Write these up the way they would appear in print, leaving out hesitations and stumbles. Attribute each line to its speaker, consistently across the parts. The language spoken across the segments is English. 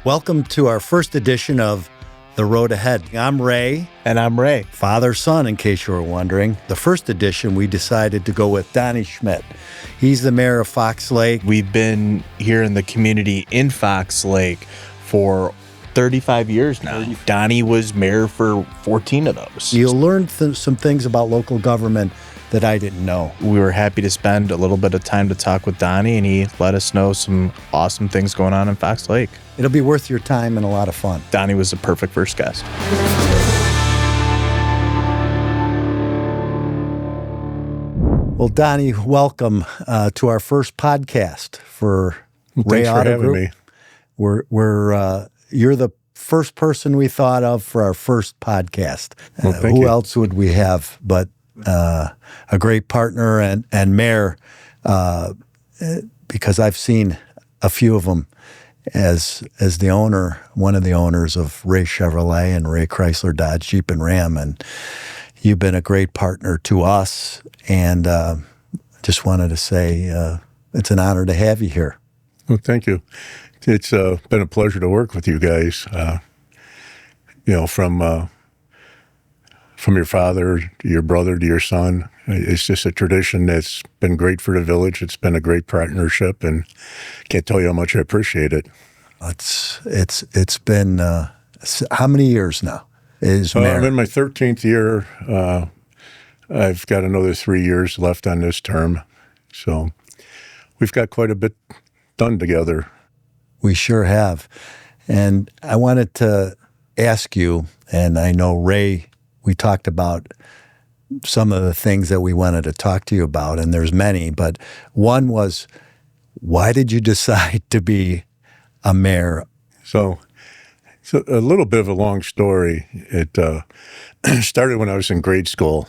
Speaker 1: Welcome to our first edition of The Road Ahead. I'm Ray.
Speaker 2: And I'm Ray.
Speaker 1: Father-son, in case you were wondering. The first edition, we decided to go with Donny Schmit. He's the mayor of Fox Lake.
Speaker 2: We've been here in the community in Fox Lake for 35 years now. Donny was mayor for 14 of those.
Speaker 1: You'll learn some things about local government that I didn't know.
Speaker 2: We were happy to spend a little bit of time to talk with Donny, and he let us know some awesome things going on in Fox Lake.
Speaker 1: It'll be worth your time and a lot of fun.
Speaker 2: Donny was the perfect first guest.
Speaker 1: Well, Donny, welcome to our first podcast for Ray
Speaker 3: Thanks for
Speaker 1: Auto
Speaker 3: having
Speaker 1: Group.
Speaker 3: me.
Speaker 1: You're the first person we thought of for our first podcast.
Speaker 3: Well, thank
Speaker 1: who
Speaker 3: you.
Speaker 1: else would we have but a great partner and mayor, because I've seen a few of them as the owner, one of the owners of Ray Chevrolet and Ray Chrysler Dodge Jeep and Ram, and you've been a great partner to us, and just wanted to say it's an honor to have you here.
Speaker 3: Well, thank you. It's been a pleasure to work with you guys. From your father to your brother to your son. It's just a tradition that's been great for the village. It's been a great partnership, and can't tell you how much I appreciate it.
Speaker 1: It's been how many years now?
Speaker 3: I'm in my 13th year. I've got another 3 years left on this term, so we've got quite a bit done together.
Speaker 1: We sure have. And I wanted to ask you, and I know Ray, we talked about some of the things that we wanted to talk to you about, and there's many, but one was, why did you decide to be a mayor?
Speaker 3: So it's a little bit of a long story. It started when I was in grade school.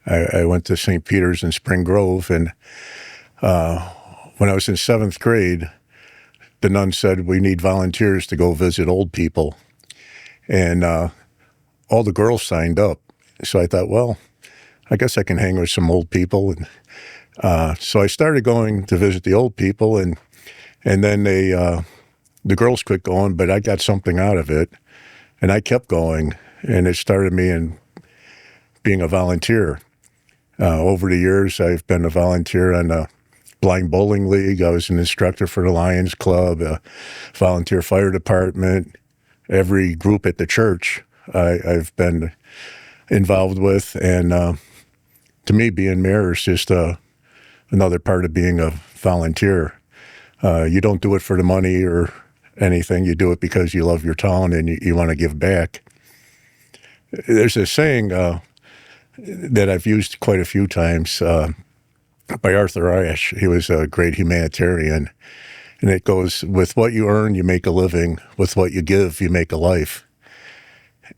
Speaker 3: I went to St. Peter's in Spring Grove, and when I was in 7th grade, the nun said, we need volunteers to go visit old people. And all the girls signed up. So I thought, well, I guess I can hang with some old people. And so I started going to visit the old people, and then the girls quit going, but I got something out of it, and I kept going, and it started me in being a volunteer. Over the years, I've been a volunteer on the Blind Bowling League. I was an instructor for the Lions Club, a volunteer fire department, every group at the church I've been involved with. And to me, being mayor is just another part of being a volunteer. You don't do it for the money or anything. You do it because you love your town and you want to give back. There's a saying that I've used quite a few times by Arthur Ashe. He was a great humanitarian. And it goes, with what you earn, you make a living. With what you give, you make a life.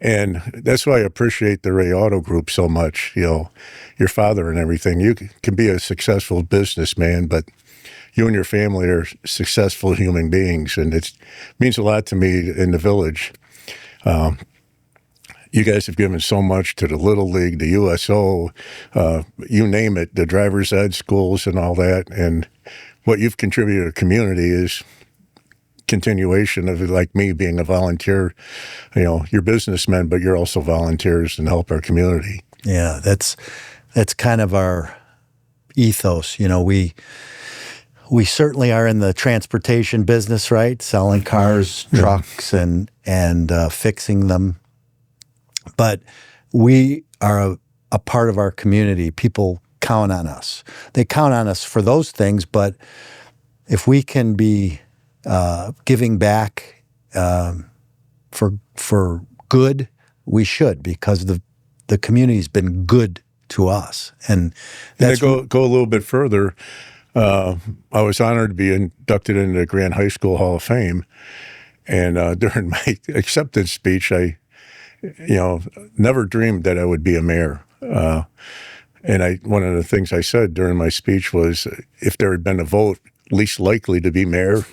Speaker 3: And that's why I appreciate the Ray Auto Group so much. You know, your father and everything. You can be a successful businessman, but you and your family are successful human beings. And it means a lot to me in the village. You guys have given so much to the Little League, the USO, you name it, the driver's ed schools and all that. And what you've contributed to the community is continuation of, like me, being a volunteer. You know, you're businessmen, but you're also volunteers and help our community.
Speaker 1: Yeah, that's kind of our ethos. You know, we certainly are in the transportation business, right? Selling cars, trucks, and fixing them. But we are a part of our community. People count on us. They count on us for those things, but if we can be giving back for good, we should, because the community's been good to us. And that's
Speaker 3: go a little bit further. I was honored to be inducted into the Grand High School Hall of Fame. And during my acceptance speech, I never dreamed that I would be a mayor. And one of the things I said during my speech was, if there had been a vote, least likely to be mayor,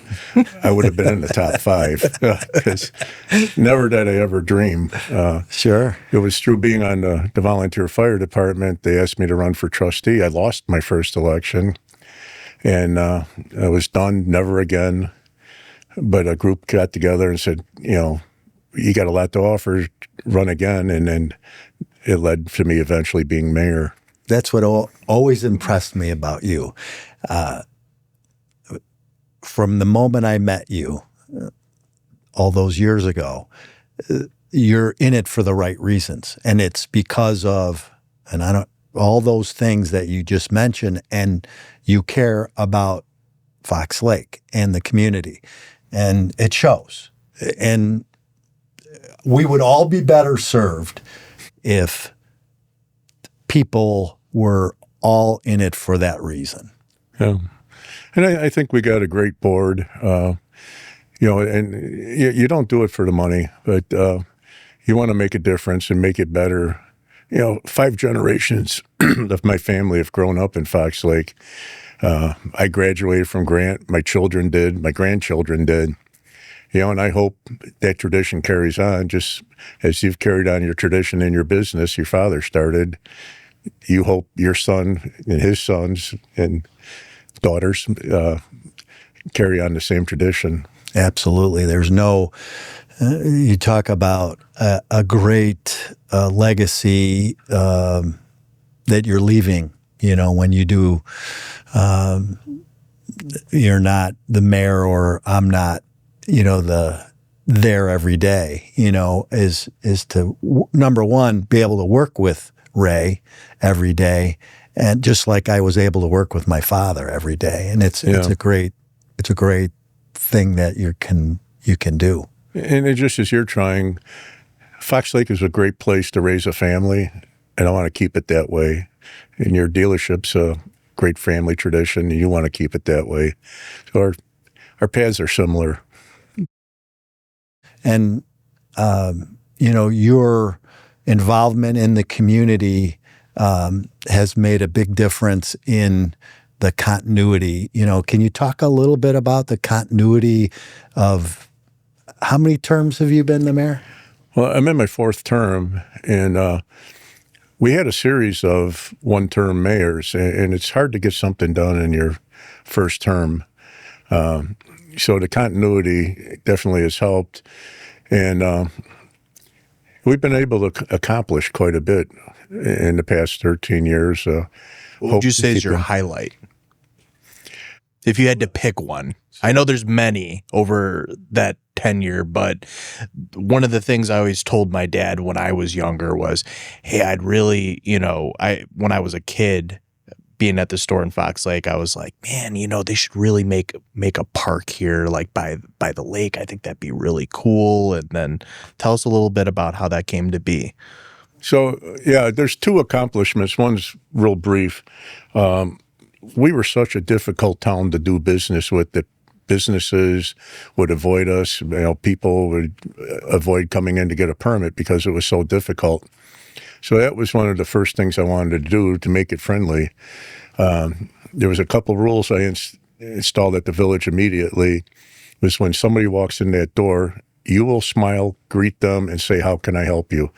Speaker 3: I would have been in the top 5. Because never did I ever dream.
Speaker 1: Sure.
Speaker 3: It was through being on the volunteer fire department. They asked me to run for trustee. I lost my first election. And I was done, never again. but a group got together and said, you got a lot to offer, run again. And then it led to me eventually being mayor.
Speaker 1: That's what always impressed me about you. From the moment I met you all those years ago, you're in it for the right reasons. And it's because of, all those things that you just mentioned, and you care about Fox Lake and the community. And it shows. And we would all be better served if people were all in it for that reason.
Speaker 3: Yeah. And I think we got a great board, and you don't do it for the money, but you want to make a difference and make it better. 5 generations of my family have grown up in Fox Lake. I graduated from Grant. My children did. My grandchildren did. And I hope that tradition carries on, just as you've carried on your tradition in your business your father started. You hope your son and his sons and daughters carry on the same tradition.
Speaker 1: Absolutely. There's no, you talk about a great legacy that you're leaving, when you do, you're not the mayor, or I'm not, there every day, is to, number one, be able to work with Ray every day. And just like I was able to work with my father every day. And it's a great thing that you can do.
Speaker 3: And it just as you're trying, Fox Lake is a great place to raise a family, and I want to keep it that way. And your dealership's a great family tradition, and you want to keep it that way. So our paths are similar.
Speaker 1: And your involvement in the community has made a big difference in the continuity. Can you talk a little bit about the continuity of, how many terms have you been the mayor?
Speaker 3: Well, I'm in my 4th term, and we had a series of one-term mayors, and it's hard to get something done in your first term. So the continuity definitely has helped, and we've been able to accomplish quite a bit in the past 13 years.
Speaker 2: What would you say is your highlight? If you had to pick one. I know there's many over that tenure, but one of the things I always told my dad when I was younger was, hey, I'd really, when I was a kid being at the store in Fox Lake, I was like, man, they should really make a park here, like by the lake. I think that'd be really cool. And then tell us a little bit about how that came to be.
Speaker 3: So, yeah, there's 2 accomplishments. One's real brief. We were such a difficult town to do business with that businesses would avoid us. People would avoid coming in to get a permit because it was so difficult. So that was one of the first things I wanted to do to make it friendly. There was a couple rules I installed at the village immediately. Was when somebody walks in that door, you will smile, greet them, and say, "How can I help you?"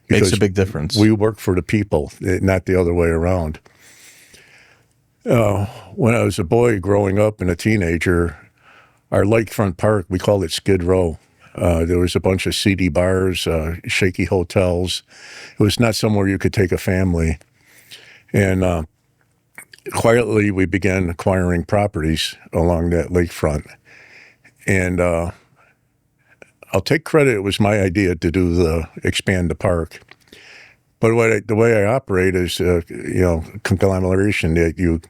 Speaker 3: Because
Speaker 2: makes a big difference.
Speaker 3: We work for the people, not the other way around. When I was a boy growing up and a teenager, our lakefront park, we called it Skid Row. There was a bunch of seedy bars, shaky hotels. It was not somewhere you could take a family. And quietly, we began acquiring properties along that lakefront. And I'll take credit. It was my idea to expand the park. But the way I operate is, conglomeration, that you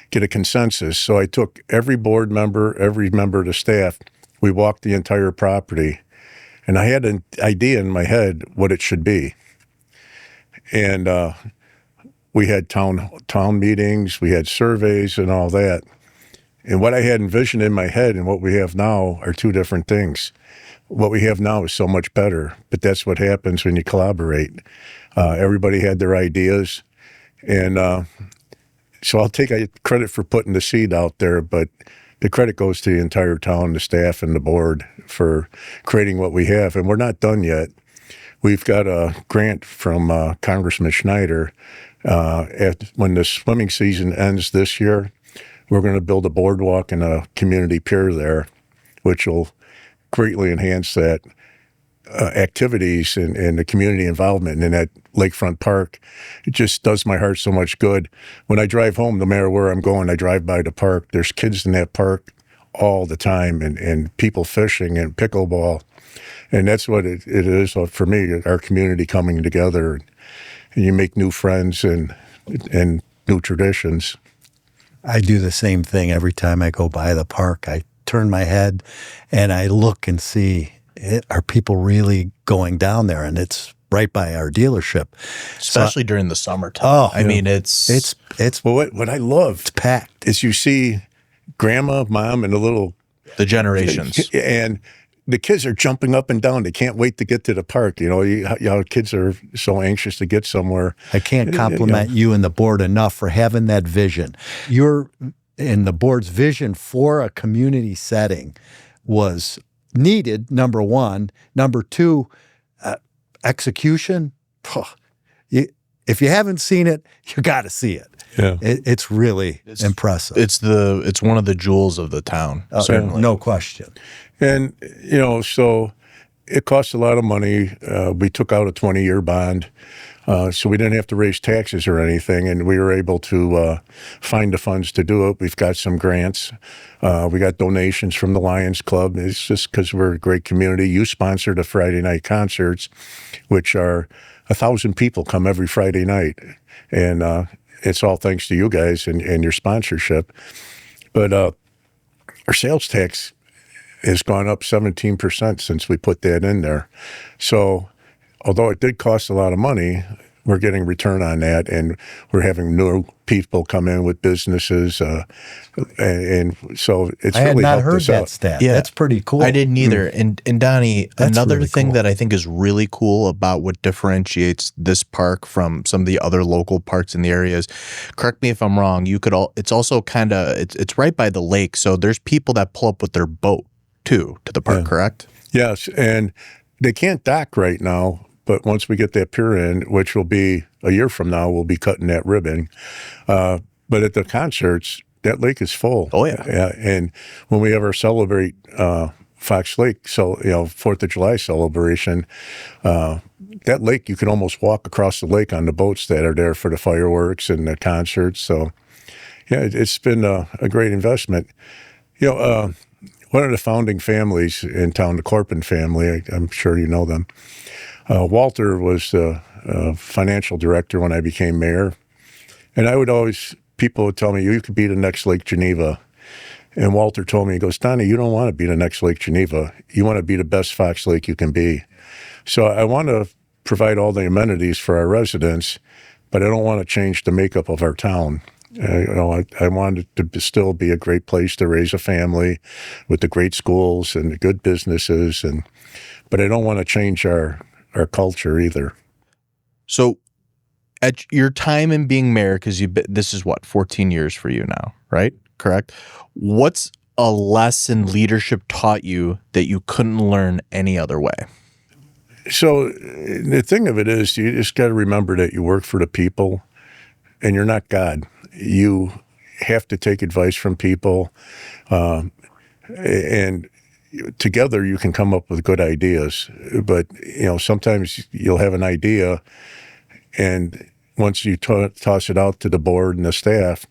Speaker 3: get a consensus. So I took every board member, every member of the staff, we walked the entire property, and I had an idea in my head what it should be. And we had town meetings, we had surveys and all that. And what I had envisioned in my head and what we have now are 2 different things. What we have now is so much better, but that's what happens when you collaborate. Everybody had their ideas, and so I'll take credit for putting the seed out there, but the credit goes to the entire town, the staff, and the board for creating what we have. And we're not done yet. We've got a grant from Congressman Schneider. When the swimming season ends this year, we're going to build a boardwalk and a community pier there, which will greatly enhance that activities and the community involvement in that lakefront park. It just does my heart so much good. When I drive home, no matter where I'm going, I drive by the park. There's kids in that park all the time, and people fishing and pickleball. And that's what it is for me, our community coming together. And you make new friends and new traditions.
Speaker 1: I do the same thing every time I go by the park. I turn my head and I look and see, are people really going down there? And it's right by our dealership.
Speaker 2: Especially during the summertime. I mean, it's
Speaker 3: well, what I love
Speaker 1: it's packed.
Speaker 3: is you see grandma, mom, and
Speaker 2: the generations.
Speaker 3: And the kids are jumping up and down. They can't wait to get to the park. Kids are so anxious to get somewhere.
Speaker 1: I can't compliment you and the board enough for having that vision. Your and the board's vision for a community setting was needed, number one. Number two, execution. If you haven't seen it, you got to see it.
Speaker 3: Yeah,
Speaker 1: it's really impressive.
Speaker 2: It's one of the jewels of the town, certainly.
Speaker 1: No question.
Speaker 3: And, so it cost a lot of money. We took out a 20-year bond, so we didn't have to raise taxes or anything, and we were able to find the funds to do it. We've got some grants. We got donations from the Lions Club. It's just because we're a great community. You sponsor the Friday night concerts, which are 1,000 people come every Friday night, and it's all thanks to you guys and your sponsorship. But our sales tax has gone up 17% since we put that in there. So although it did cost a lot of money, we're getting return on that, and we're having new people come in with businesses, and so it's
Speaker 1: I had
Speaker 3: really
Speaker 1: not
Speaker 3: helped
Speaker 1: heard
Speaker 3: us
Speaker 1: that
Speaker 3: out.
Speaker 1: stat.
Speaker 2: Yeah.
Speaker 1: That's pretty cool.
Speaker 2: I didn't either. And Donnie,
Speaker 1: That's
Speaker 2: another
Speaker 1: really
Speaker 2: thing
Speaker 1: cool.
Speaker 2: that I think is really cool about what differentiates this park from some of the other local parks in the area is, correct me if I'm wrong, it's also kind of, it's right by the lake, so there's people that pull up with their boat too to the park, correct?
Speaker 3: Yes, and they can't dock right now, but once we get that pier in, which will be a year from now, we'll be cutting that ribbon. But at the concerts, that lake is full.
Speaker 2: Oh, yeah.
Speaker 3: And when we ever celebrate Fox Lake, so 4th of July celebration, that lake, you can almost walk across the lake on the boats that are there for the fireworks and the concerts. So, yeah, it's been a great investment. One of the founding families in town, the Corpin family, I'm sure you know them. Walter was the financial director when I became mayor. And people would tell me, you could be the next Lake Geneva. And Walter told me, he goes, Donnie, you don't want to be the next Lake Geneva. You want to be the best Fox Lake you can be. So I want to provide all the amenities for our residents, but I don't want to change the makeup of our town. I want it to still be a great place to raise a family with the great schools and the good businesses, but I don't want to change our culture either.
Speaker 2: So at your time in being mayor, because this is 14 years for you now, right? Correct? What's a lesson leadership taught you that you couldn't learn any other way?
Speaker 3: So the thing of it is, you just got to remember that you work for the people and you're not God. You have to take advice from people, and together you can come up with good ideas. But, sometimes you'll have an idea, and once you toss it out to the board and the staff,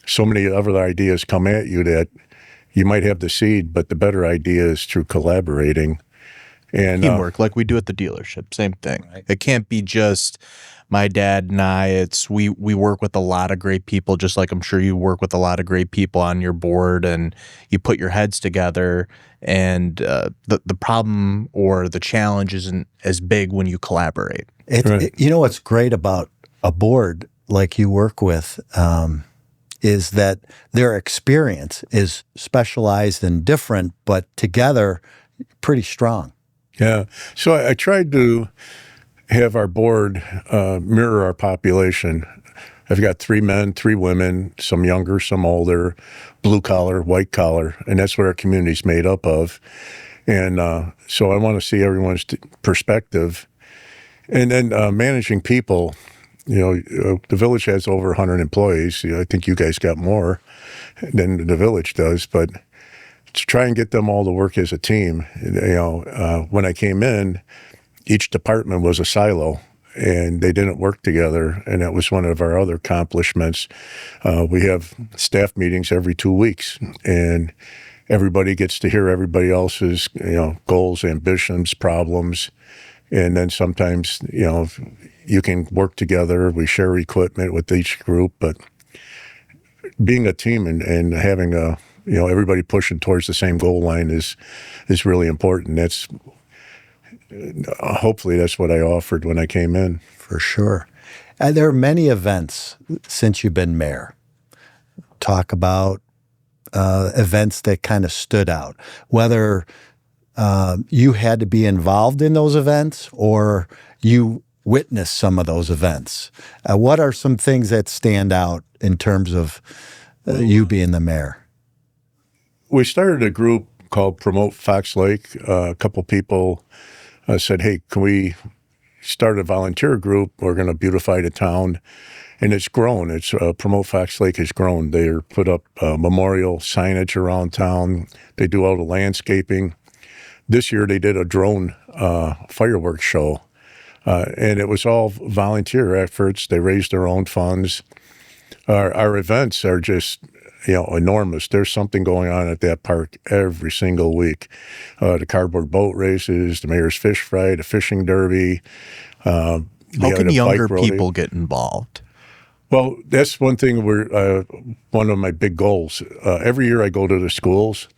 Speaker 3: so many other ideas come at you that you might have the seed, but the better idea is through collaborating. And
Speaker 2: teamwork, like we do at the dealership, same thing. Right. It can't be just my dad and I. We work with a lot of great people, just like I'm sure you work with a lot of great people on your board, and you put your heads together, and the problem or the challenge isn't as big when you collaborate.
Speaker 1: What's great about a board like you work with is that their experience is specialized and different, but together pretty strong.
Speaker 3: Yeah. So I tried to have our board mirror our population. I've got 3 men, 3 women, some younger, some older, blue collar, white collar, and that's what our community's made up of. And so I want to see everyone's perspective. And then managing people, the village has over 100 employees. I think you guys got more than the village does, but to try and get them all to work as a team. When I came in, each department was a silo, and they didn't work together. And that was one of our other accomplishments. We have staff meetings every 2 weeks, and everybody gets to hear everybody else's, goals, ambitions, problems. And then sometimes, you can work together. We share equipment with each group, but being a team and having everybody pushing towards the same goal line is really important. Hopefully that's what I offered when I came in.
Speaker 1: For sure. And there are many events since you've been mayor. Talk about events that kind of stood out, whether you had to be involved in those events or you witnessed some of those events. What are some things that stand out in terms of you being the mayor?
Speaker 3: We started a group called Promote Fox Lake. A couple people said, hey, can we start a volunteer group? We're going to beautify the town. And it's grown. It's Promote Fox Lake has grown. They put up memorial signage around town. They do all the landscaping. This year they did a drone fireworks show. And it was all volunteer efforts. They raised their own funds. Our events are just, enormous. There's something going on at that park every single week. The cardboard boat races, the mayor's fish fry, the fishing derby.
Speaker 2: How can younger people get involved?
Speaker 3: Well, that's one thing one of my big goals. Every year I go to the schools,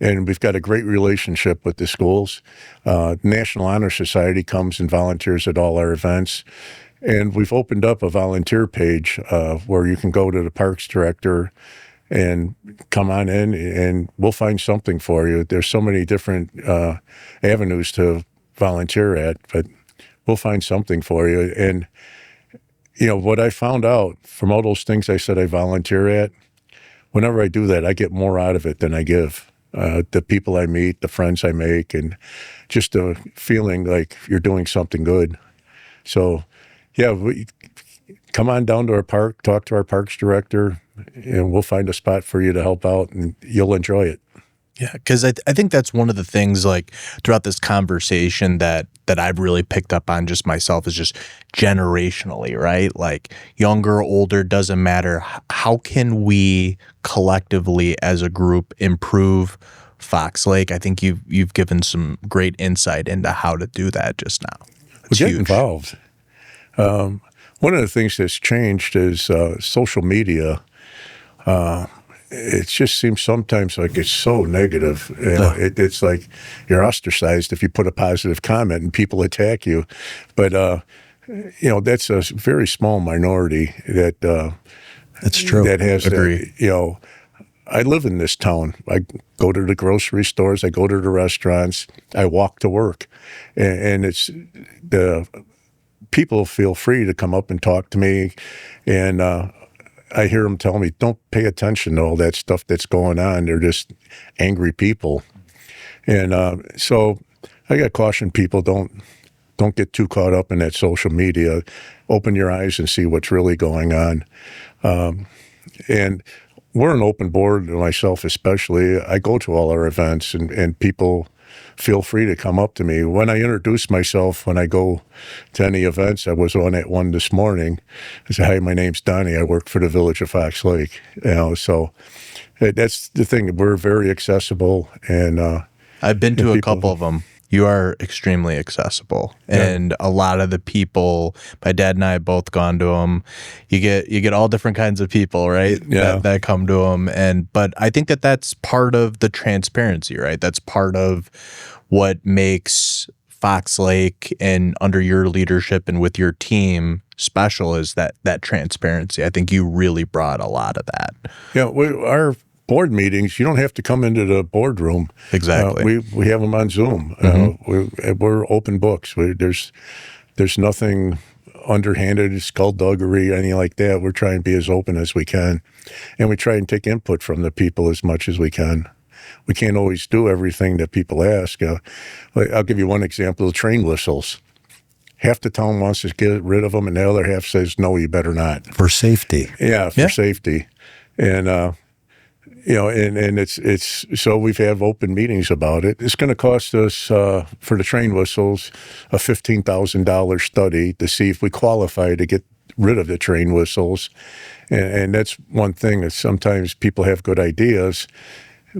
Speaker 3: and we've got a great relationship with the schools. National Honor Society comes and volunteers at all our events. And we've opened up a volunteer page where you can go to the parks director and come on in, and we'll find something for you. There's so many different avenues to volunteer at, but we'll find something for you. And, what I found out from all those things I said I volunteer at, whenever I do that, I get more out of it than I give. The people I meet, the friends I make, and just the feeling like you're doing something good. So, yeah, come on down to our park, talk to our parks director, and we'll find a spot for you to help out, and you'll enjoy it.
Speaker 2: Yeah, because I think that's one of the things, like, throughout this conversation that I've really picked up on just myself is just generationally, right? Like, younger, older, doesn't matter. How can we collectively as a group improve Fox Lake? I think you've given some great insight into how to do that just now. It's
Speaker 3: Get
Speaker 2: huge.
Speaker 3: involved. One of the things that's changed is social media. It just seems sometimes like it's so negative. It's like you're ostracized if you put a positive comment and people attack you. But, that's a very small minority
Speaker 1: That's true.
Speaker 3: that has
Speaker 2: Agree.
Speaker 3: that, I live in this town. I go to the grocery stores. I go to the restaurants. I walk to work. And it's the people feel free to come up and talk to me. And I hear them tell me, don't pay attention to all that stuff that's going on. They're just angry people. And so I got to caution people, don't get too caught up in that social media. Open your eyes and see what's really going on. And we're an open board, myself especially. I go to all our events, and people feel free to come up to me. When I introduce myself, when I go to any events, I was on at one this morning. I said, hi, my name's Donny. I work for the Village of Fox Lake. So that's the thing. We're very accessible. And
Speaker 2: I've been to a couple of them. You are extremely accessible, and a lot of the people, my dad and I have both gone to them. You get all different kinds of people, right?
Speaker 3: Yeah.
Speaker 2: That come to them, but I think that's part of the transparency, right? That's part of what makes Fox Lake, and under your leadership and with your team, special is that transparency. I think you really brought a lot of that.
Speaker 3: Yeah, our board meetings, you don't have to come into the boardroom.
Speaker 2: Exactly.
Speaker 3: We have them on Zoom. We're open books. There's nothing underhanded, skullduggery, anything like that. We're trying to be as open as we can, and we try and take input from the people as much as we can. We can't always do everything that people ask. I'll give you one example: the train whistles. Half the town wants to get rid of them, and the other half says, no, you better not.
Speaker 1: For safety.
Speaker 3: Yeah, for safety. And and it's so we've had open meetings about it. It's going to cost us for the train whistles a $15,000 study to see if we qualify to get rid of the train whistles, and that's one thing that sometimes people have good ideas,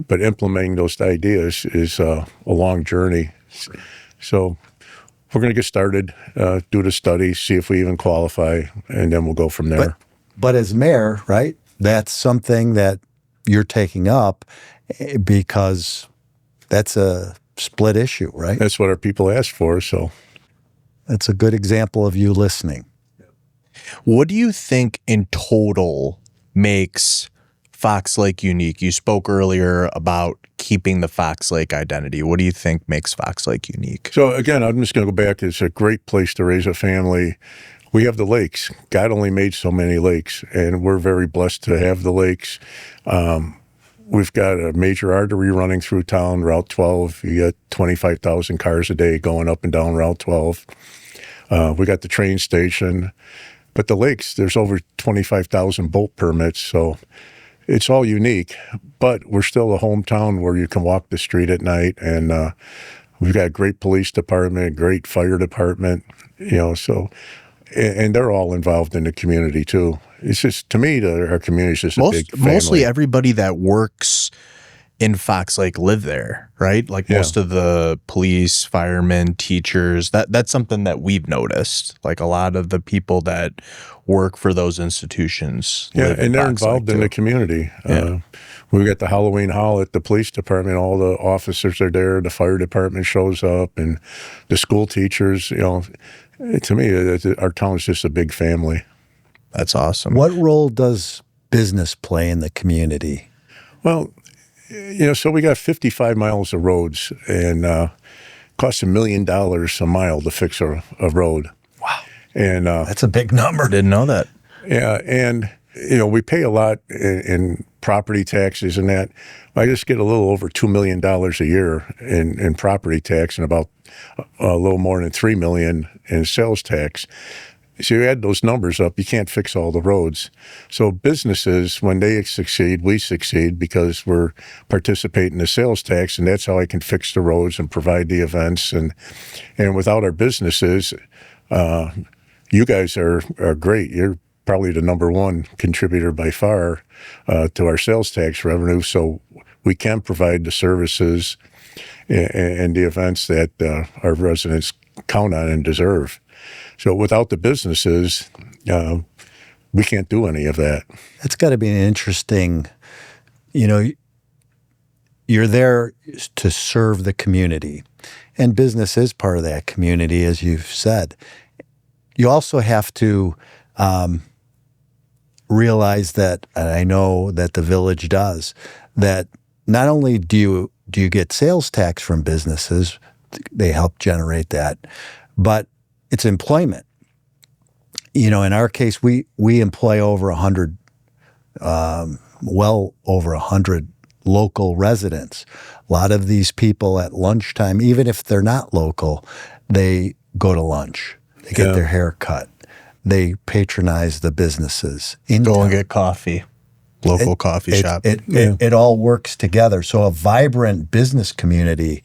Speaker 3: but implementing those ideas is a long journey. So we're going to get started, do the study, see if we even qualify, and then we'll go from there.
Speaker 1: But as mayor, right, that's something that you're taking up because that's a split issue, right?
Speaker 3: That's what our people asked for, so.
Speaker 1: That's a good example of you listening.
Speaker 2: What do you think in total makes Fox Lake unique? You spoke earlier about keeping the Fox Lake identity. What do you think makes Fox Lake unique?
Speaker 3: So again, I'm just going to go back. It's a great place to raise a family. We have the lakes. God only made so many lakes, and we're very blessed to have the lakes. We've got a major artery running through town, Route 12. You got 25,000 cars a day going up and down Route 12. We got the train station. But the lakes, there's over 25,000 boat permits, so it's all unique. But we're still a hometown where you can walk the street at night, and we've got a great police department, great fire department, so, and they're all involved in the community too. It's just, to me, our community is just a big family.
Speaker 2: Mostly everybody that works in Fox Lake live there, right? Like most of the police, firemen, teachers, that's something that we've noticed. Like a lot of the people that work for those institutions.
Speaker 3: And they're involved in the community. We got the Halloween Hall at the police department. All the officers are there. The fire department shows up, and the school teachers. To me, our town is just a big family.
Speaker 2: That's awesome.
Speaker 1: What role does business play in the community?
Speaker 3: Well, so we got 55 miles of roads, and costs $1 million a mile to fix a road.
Speaker 1: Wow.
Speaker 3: And
Speaker 1: that's a big number.
Speaker 2: Didn't know that.
Speaker 3: Yeah, and we pay a lot in property taxes and that. I just get a little over $2 million a year in property tax, and about a little more than $3 million in sales tax. So you add those numbers up, you can't fix all the roads. So businesses, when they succeed, we succeed because we're participating in the sales tax, and that's how I can fix the roads and provide the events. And without our businesses, you guys are great. You're probably the number one contributor by far to our sales tax revenue. So we can provide the services and the events that our residents count on and deserve. So without the businesses, we can't do any of that.
Speaker 1: That's got to be an interesting, you're there to serve the community, and business is part of that community, as you've said. You also have to realize that, and I know that the village does, that not only do you get sales tax from businesses, they help generate that, but it's employment. In our case, we employ over 100, well over 100 local residents. A lot of these people at lunchtime, even if they're not local, they go to lunch. They get their hair cut. They patronize the businesses.
Speaker 2: Go and get coffee. Local coffee shop.
Speaker 1: It all works together. So a vibrant business community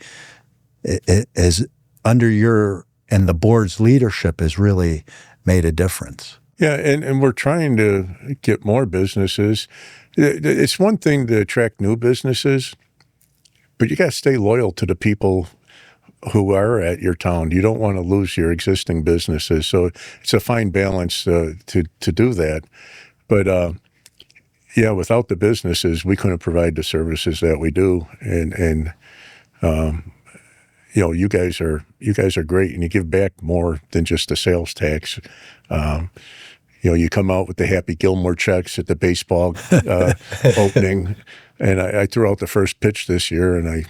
Speaker 1: is under your and the board's leadership has really made a difference.
Speaker 3: Yeah, and we're trying to get more businesses. It's one thing to attract new businesses, but you got to stay loyal to the people who are at your town. You don't want to lose your existing businesses. So it's a fine balance to do that. But without the businesses, we couldn't provide the services that we do. And you guys are great, and you give back more than just the sales tax. You come out with the Happy Gilmore checks at the baseball opening, and I threw out the first pitch this year, and I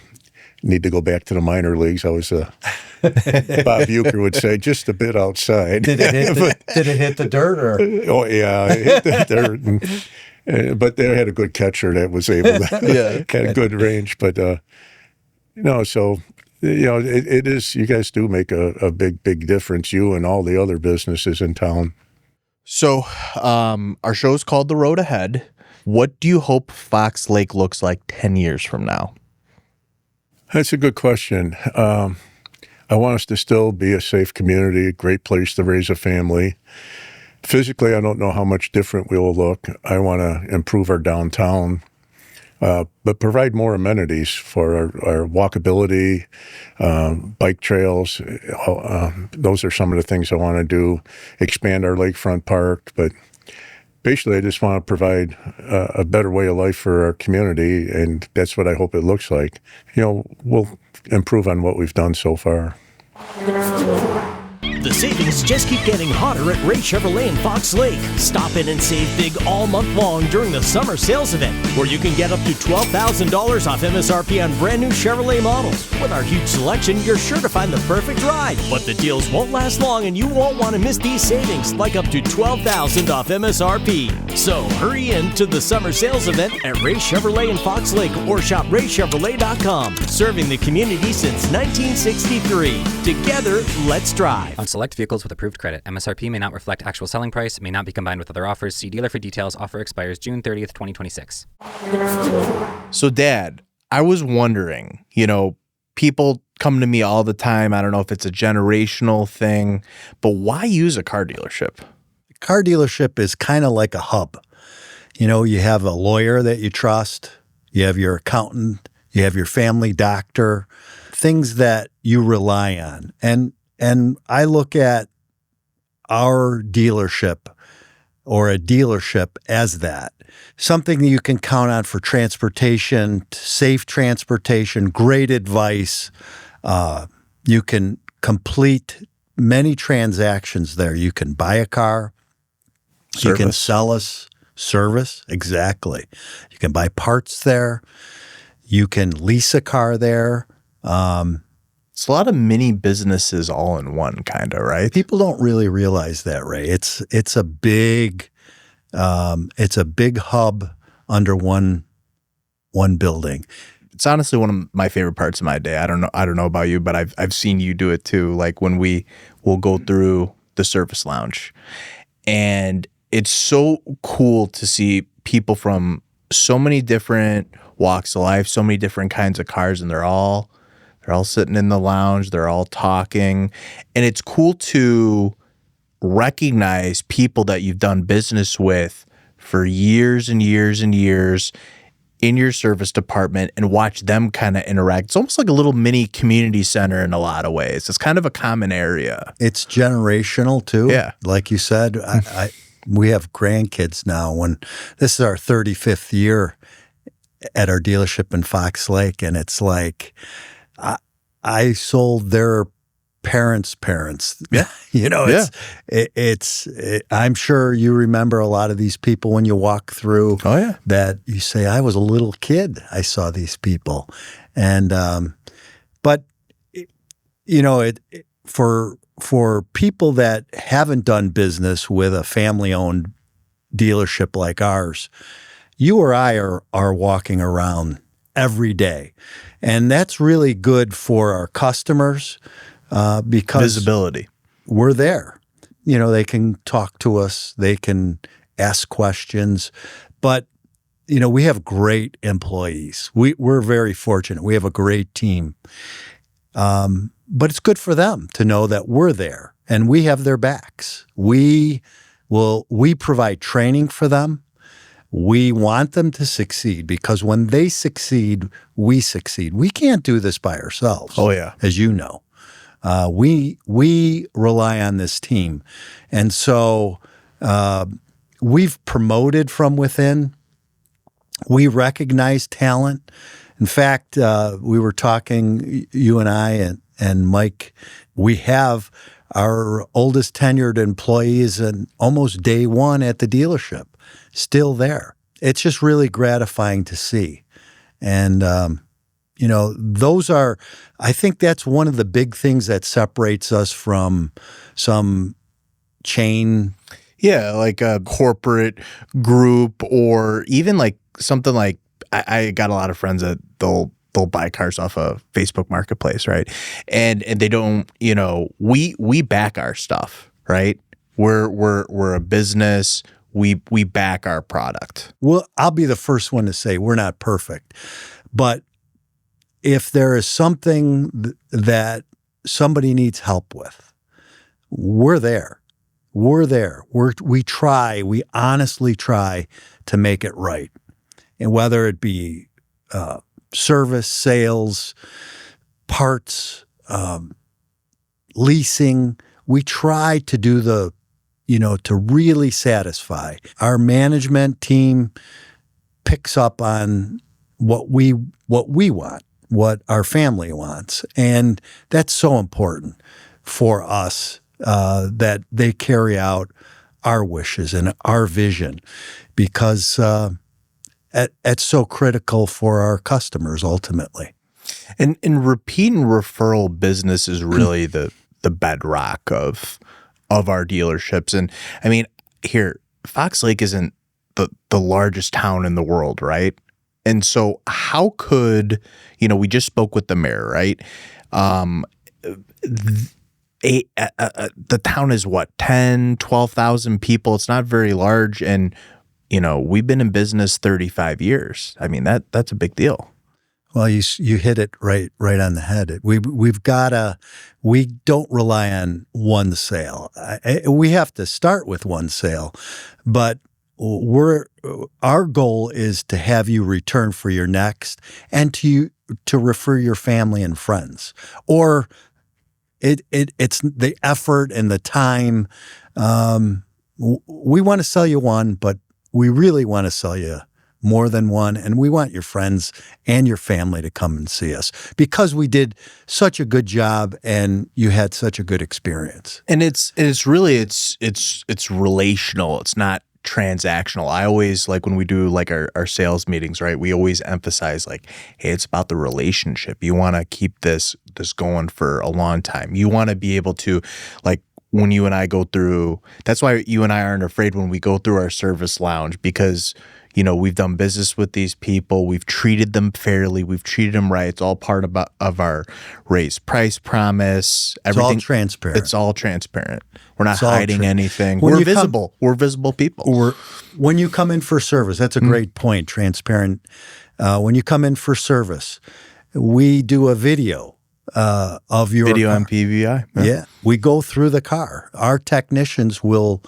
Speaker 3: need to go back to the minor leagues. I was Bob Euchre would say, just a bit outside.
Speaker 1: Did it hit the dirt? Or?
Speaker 3: Oh yeah, it hit the dirt. But they had a good catcher that was able to had a good range. But so. It is, you guys do make a big difference, you and all the other businesses in town.
Speaker 2: So our show's called The Road Ahead. What do you hope Fox Lake looks like 10 years from now?
Speaker 3: That's a good question. I want us to still be a safe community, a great place to raise a family. Physically, I don't know how much different we will look. I want to improve our downtown, but provide more amenities for our walkability, bike trails. Those are some of the things I want to do. Expand our lakefront park, but basically, I just want to provide a better way of life for our community, and that's what I hope it looks like. We'll improve on what we've done so far.
Speaker 4: The savings just keep getting hotter at Ray Chevrolet in Fox Lake. Stop in and save big all month long during the summer sales event, where you can get up to $12,000 off MSRP on brand new Chevrolet models. With our huge selection, you're sure to find the perfect ride. But the deals won't last long, and you won't want to miss these savings, like up to $12,000 off MSRP. So hurry in to the summer sales event at Ray Chevrolet in Fox Lake, or shop raychevrolet.com. Serving the community since 1963. Together, let's drive.
Speaker 5: On select vehicles with approved credit, MSRP may not reflect actual selling price, may not be combined with other offers. See dealer for details. Offer expires June 30th, 2026.
Speaker 2: So, Dad, I was wondering, people come to me all the time. I don't know if it's a generational thing, but why use a car dealership?
Speaker 1: Car dealership is kind of like a hub. You have a lawyer that you trust, you have your accountant, you have your family doctor, things that you rely on. And I look at our dealership or a dealership as that, something that you can count on for transportation, safe transportation, great advice. You can complete many transactions there. You can buy a car.
Speaker 2: Service.
Speaker 1: You can sell us service. Exactly. You can buy parts there. You can lease a car there.
Speaker 2: It's a lot of mini businesses all in one, kind of, right?
Speaker 1: People don't really realize that, Ray. It's a big hub under one building.
Speaker 2: It's honestly one of my favorite parts of my day. I don't know about you, but I've seen you do it too. Like when we'll go through the service lounge, and it's so cool to see people from so many different walks of life, so many different kinds of cars, and they're all sitting in the lounge, they're all talking. And it's cool to recognize people that you've done business with for years and years and years in your service department and watch them kind of interact. It's almost like a little mini community center in a lot of ways. It's kind of a common area.
Speaker 1: It's generational too.
Speaker 2: Yeah.
Speaker 1: Like you said, we have grandkids now. This is our 35th year at our dealership in Fox Lake, and it's like I sold their parents' parents.
Speaker 2: Yeah.
Speaker 1: I'm sure you remember a lot of these people when you walk through.
Speaker 2: Oh, yeah.
Speaker 1: That you say, I was a little kid, I saw these people. And, but, for people that haven't done business with a family-owned dealership like ours, you or I are walking around every day. And that's really good for our customers because
Speaker 2: visibility.
Speaker 1: We're there. They can talk to us. They can ask questions. But, we have great employees. We're very fortunate. We have a great team. But it's good for them to know that we're there and we have their backs. We provide training for them. We want them to succeed because when they succeed, we succeed. We can't do this by ourselves.
Speaker 2: Oh, yeah.
Speaker 1: As you know. We rely on this team. And so we've promoted from within. We recognize talent. In fact, we were talking, you and I and Mike, we have our oldest tenured employees and almost day one at the dealership, still there. It's just really gratifying to see. And, I think that's one of the big things that separates us from some chain.
Speaker 2: Yeah, like a corporate group or even like something like I got a lot of friends that they'll buy cars off of Facebook Marketplace, right? And they don't, we back our stuff, right? We're a business. we back our product.
Speaker 1: Well, I'll be the first one to say we're not perfect, but if there is something that somebody needs help with, we're there. We're there. We honestly try to make it right. And whether it be service, sales, parts, leasing, we try to do to really satisfy. Our management team picks up on what we want, what our family wants. And that's so important for us that they carry out our wishes and our vision, because it's so critical for our customers ultimately.
Speaker 2: And repeat and referral business is really the bedrock of our dealerships. And I mean, here, Fox Lake isn't the largest town in the world, right? And so how could, we just spoke with the mayor, right? The town is what, 10, 12,000 people. It's not very large. And, we've been in business 35 years. I mean, that's a big deal.
Speaker 1: Well, you hit it right on the head. We don't rely on one sale. We have to start with one sale, but our goal is to have you return for your next, and to refer your family and friends. Or it's the effort and the time. We want to sell you one, but we really want to sell you more than one, and we want your friends and your family to come and see us because we did such a good job and you had such a good experience.
Speaker 2: And it's really relational. It's not transactional. I always, like, when we do like our sales meetings, right, we always emphasize like, hey, it's about the relationship. You want to keep this going for a long time. You want to be able to, like, when you and I go through, that's why you and I aren't afraid when we go through our service lounge, because we've done business with these people. We've treated them fairly. We've treated them right. It's all part of our raised price promise. Everything,
Speaker 1: it's all transparent.
Speaker 2: It's all transparent. We're not hiding anything. We're visible. We're visible people.
Speaker 1: When you come in for service, that's a great point, transparent. When you come in for service, we do a video of your
Speaker 2: video
Speaker 1: car.
Speaker 2: on PVI.
Speaker 1: Yeah. We go through the car. Our technicians will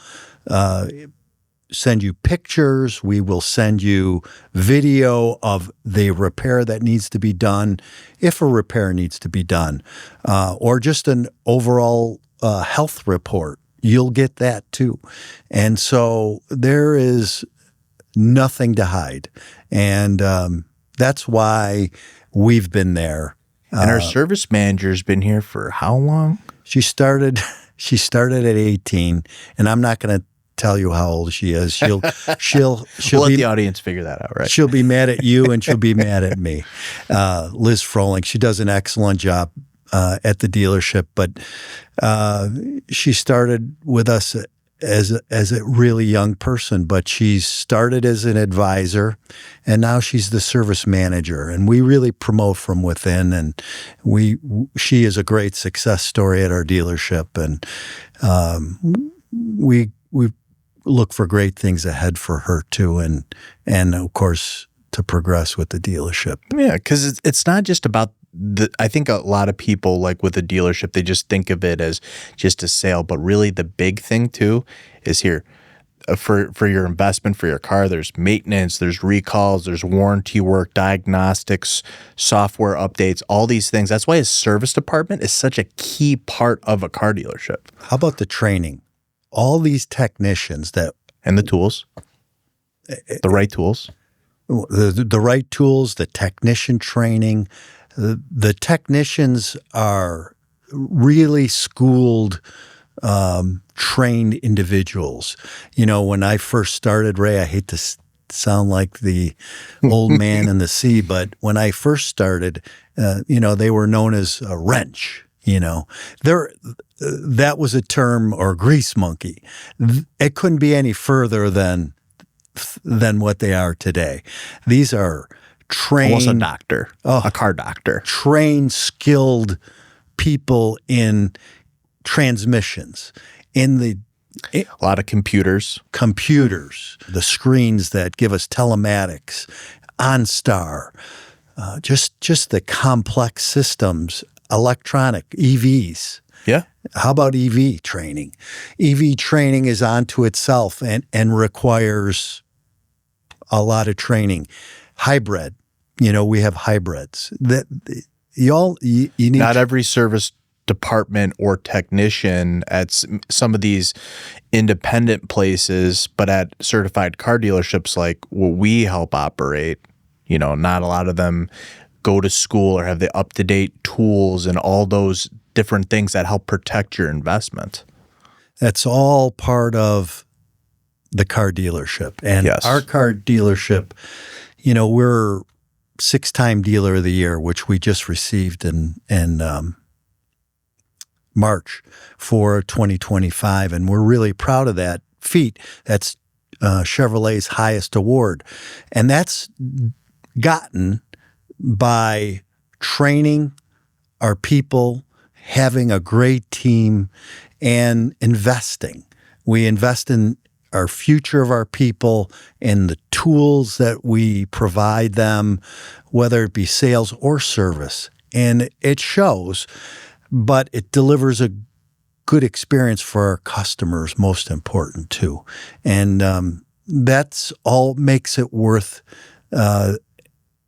Speaker 1: send you pictures. We will send you video of the repair that needs to be done, if a repair needs to be done, or just an overall health report. You'll get that too. And so there is nothing to hide. And that's why we've been there.
Speaker 2: And our service manager's been here for how long?
Speaker 1: She started at 18, and I'm not going to tell you how old she is. She'll
Speaker 2: let the audience figure that out, right?
Speaker 1: She'll be mad at you and she'll be mad at me. Liz Froling, she does an excellent job at the dealership, but she started with us as a really young person, but she started as an advisor, and now she's the service manager. And we really promote from within, and she is a great success story at our dealership, and we look for great things ahead for her too, and of course to progress with the dealership.
Speaker 2: Yeah, because it's not just about I think a lot of people, like with a dealership, they just think of it as just a sale, but really the big thing too is here for your investment for your car. There's maintenance, there's recalls, there's warranty work, diagnostics, software updates, all these things. That's why a service department is such a key part of a car dealership.
Speaker 1: How about the training? All these technicians
Speaker 2: and the tools, the right tools,
Speaker 1: the right tools, the technician training. The technicians are really schooled, trained individuals. When I first started, Ray, I hate to sound like the old man in the sea, but when I first started, they were known as a wrench. That was a term, or grease monkey. It couldn't be any further than what they are today. These are trained,
Speaker 2: almost a doctor, a car doctor,
Speaker 1: trained, skilled people in transmissions, in the
Speaker 2: A lot of computers,
Speaker 1: the screens that give us telematics, OnStar, just the complex systems, electronic, EVs.
Speaker 2: yeah.
Speaker 1: How about EV training? EV training is onto itself and requires a lot of training. Hybrid, we have hybrids. That you need.
Speaker 2: Not every service department or technician at some of these independent places, but at certified car dealerships like what we help operate, not a lot of them go to school or have the up-to-date tools and all those different things that help protect your investment.
Speaker 1: That's all part of the car dealership. And
Speaker 2: Yes.
Speaker 1: Our car dealership, we're 6-time dealer of the year, which we just received in March for 2025. And we're really proud of that feat. That's Chevrolet's highest award. And that's gotten by training our people, having a great team, and investing. We invest in our future of our people and the tools that we provide them, whether it be sales or service. And it shows, but it delivers a good experience for our customers, most important too. And that's all makes it worth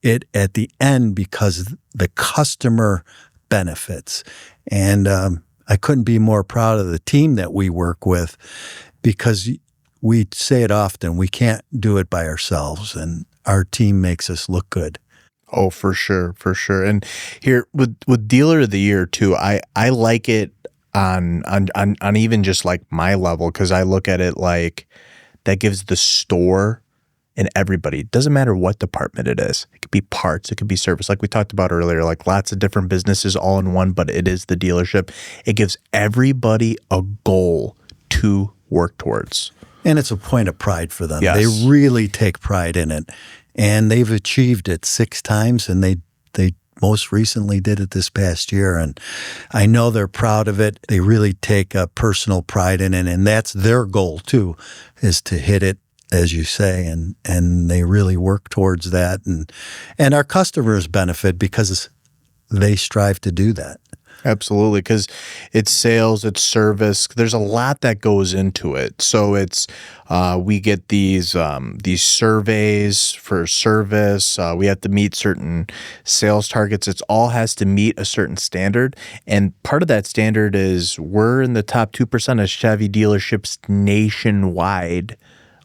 Speaker 1: it at the end because the customer benefits. And I couldn't be more proud of the team that we work with because we say it often, we can't do it by ourselves, and our team makes us look good.
Speaker 2: Oh, for sure. And here with Dealer of the Year too, I like it on even just like my level, because I look at it like that gives the store and everybody, it doesn't matter what department it is. It could be parts, it could be service, like we talked about earlier, like lots of different businesses all in one, but it is the dealership. It gives everybody a goal to work towards.
Speaker 1: And it's a point of pride for them.
Speaker 2: Yes.
Speaker 1: They really take pride in it. And they've achieved it 6 times, and they most recently did it this past year. And I know they're proud of it. They really take a personal pride in it, and that's their goal too, is to hit it, as you say, and they really work towards that. And our customers benefit because they strive to do that.
Speaker 2: Absolutely, because it's sales, it's service. There's a lot that goes into it. So it's we get these surveys for service. We have to meet certain sales targets. It all has to meet a certain standard, and part of that standard is we're in the top 2% of Chevy dealerships nationwide.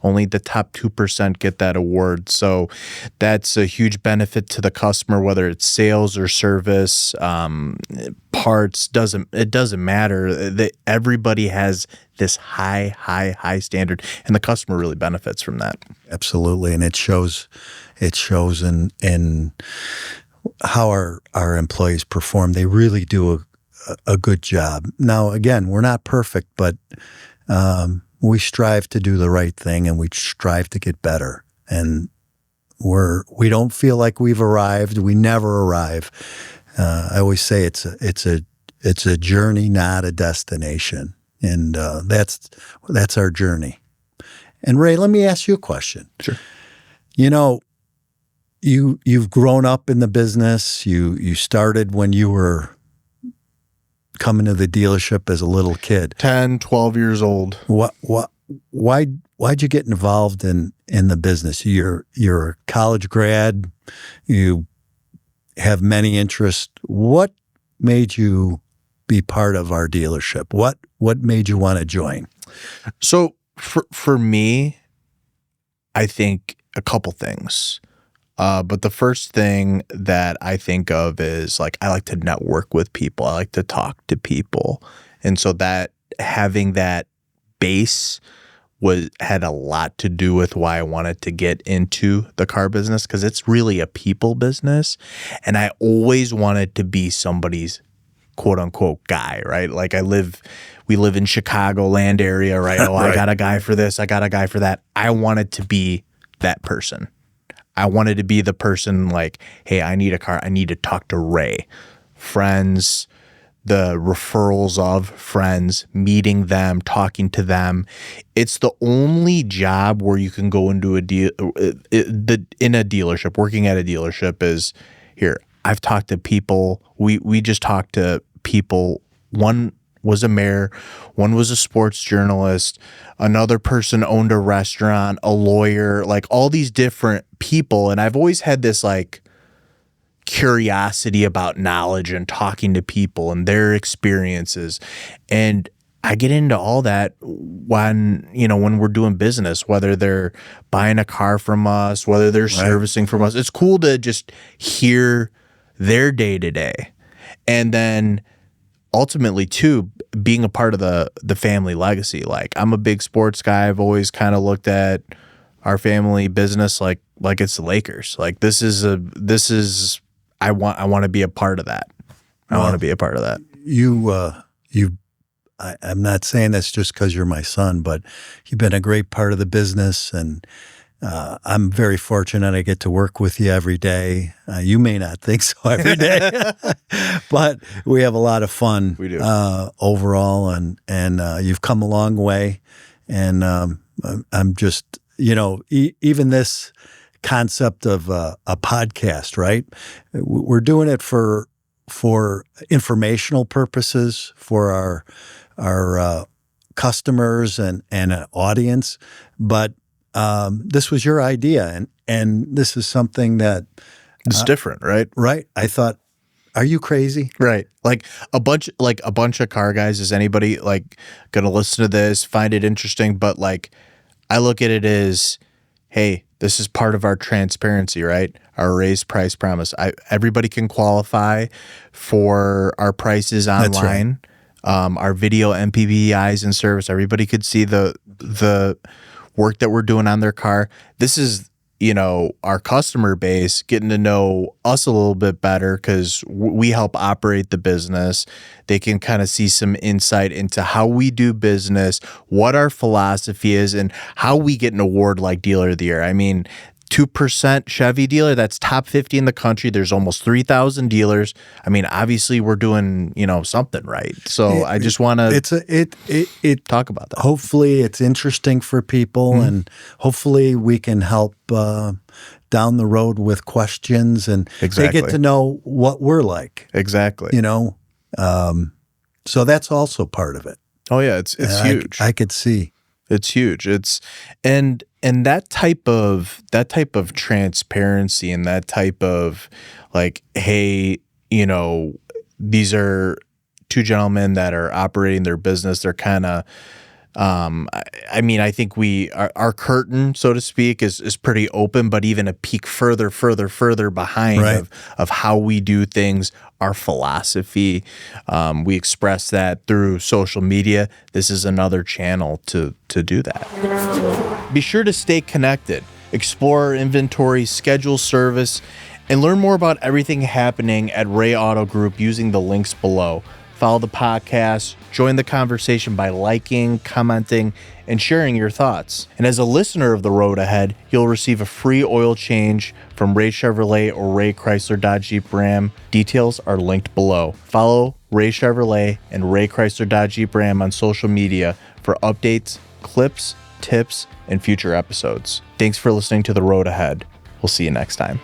Speaker 2: Only the top 2% get that award. So that's a huge benefit to the customer, whether it's sales or service, parts, it doesn't matter. Everybody has this high standard, and the customer really benefits from that.
Speaker 1: Absolutely. And it shows in how our employees perform. They really do a good job. Now, again, we're not perfect, but we strive to do the right thing, and we strive to get better. And we don't feel like we've arrived. We never arrive. I always say it's a journey, not a destination, and that's our journey. And Ray, let me ask you a question.
Speaker 2: Sure.
Speaker 1: You've grown up in the business. You started when you were coming to the dealership as a little kid.
Speaker 2: 10, 12 years old.
Speaker 1: Why'd you get involved in the business? You're a college grad. You have many interests. What made you be part of our dealership? What made you want to join?
Speaker 2: So for me, I think a couple things. But the first thing that I think of is like I like to network with people. I like to talk to people. And so that having that base had a lot to do with why I wanted to get into the car business, because it's really a people business. And I always wanted to be somebody's quote unquote guy, right? Like we live in Chicagoland area, right? Oh,
Speaker 3: Right.
Speaker 2: I got a guy for this. I got a guy for that. I wanted to be that person. I wanted to be the person like, hey, I need a car. I need to talk to Ray. Friends, the referrals of friends, meeting them, talking to them. It's the only job where you can go into in a dealership, working at a dealership is here. I've talked to people. We just talked to people. One was a mayor, one was a sports journalist, another person owned a restaurant, a lawyer, like all these different people. And I've always had this like curiosity about knowledge and talking to people and their experiences. And I get into all that when we're doing business, whether they're buying a car from us, whether they're servicing from us. It's cool to just hear their day to day. And then ultimately too, being a part of the family legacy. Like I'm a big sports guy. I've always kind of looked at our family business like it's the Lakers. Like this is I want to be a part of that. I want to be a part of that.
Speaker 1: I'm not saying this just because you're my son, but you've been a great part of the business, and I'm very fortunate I get to work with you every day. You may not think so every day, but we have a lot of fun.
Speaker 2: We do.
Speaker 1: Overall, and you've come a long way, and I'm just, even this concept of a podcast, right? We're doing it for informational purposes for our customers and an audience, but this was your idea, and this is something that
Speaker 2: it's different, right?
Speaker 1: Right. I thought, are you crazy?
Speaker 2: Right. Like a bunch of car guys. Is anybody like going to listen to this, find it interesting? But like, I look at it as, hey, this is part of our transparency, right? Our raised price promise. Everybody can qualify for our prices online. That's right. Our video MPBIs in service. Everybody could see the work that we're doing on their car. This is, our customer base getting to know us a little bit better because we help operate the business. They can kind of see some insight into how we do business, what our philosophy is, and how we get an award like Dealer of the Year. I mean, 2% Chevy dealer, that's top 50 in the country. There's almost 3,000 dealers. I mean, obviously we're doing, something right. So I just want to talk about that.
Speaker 1: Hopefully it's interesting for people, and hopefully we can help down the road with questions, and they get to know what we're like.
Speaker 2: Exactly.
Speaker 1: So that's also part of it.
Speaker 2: Oh yeah, it's huge.
Speaker 1: I could see.
Speaker 2: It's huge. And that type of transparency and that type of like, hey, these are two gentlemen that are operating their business. They're kind of, I think our curtain, so to speak, is pretty open, but even a peek further behind of how we do things, our philosophy. We express that through social media. This is another channel to do that. Be sure to stay connected, explore our inventory, schedule service, and learn more about everything happening at Ray Auto Group using the links below. Follow the podcast, join the conversation by liking, commenting, and sharing your thoughts. And as a listener of The Road Ahead, you'll receive a free oil change from Ray Chevrolet or Ray Chrysler Dodge Jeep Ram. Details are linked below. Follow Ray Chevrolet and Ray Chrysler Dodge Jeep Ram on social media for updates, clips, tips, and future episodes. Thanks for listening to The Road Ahead. We'll see you next time.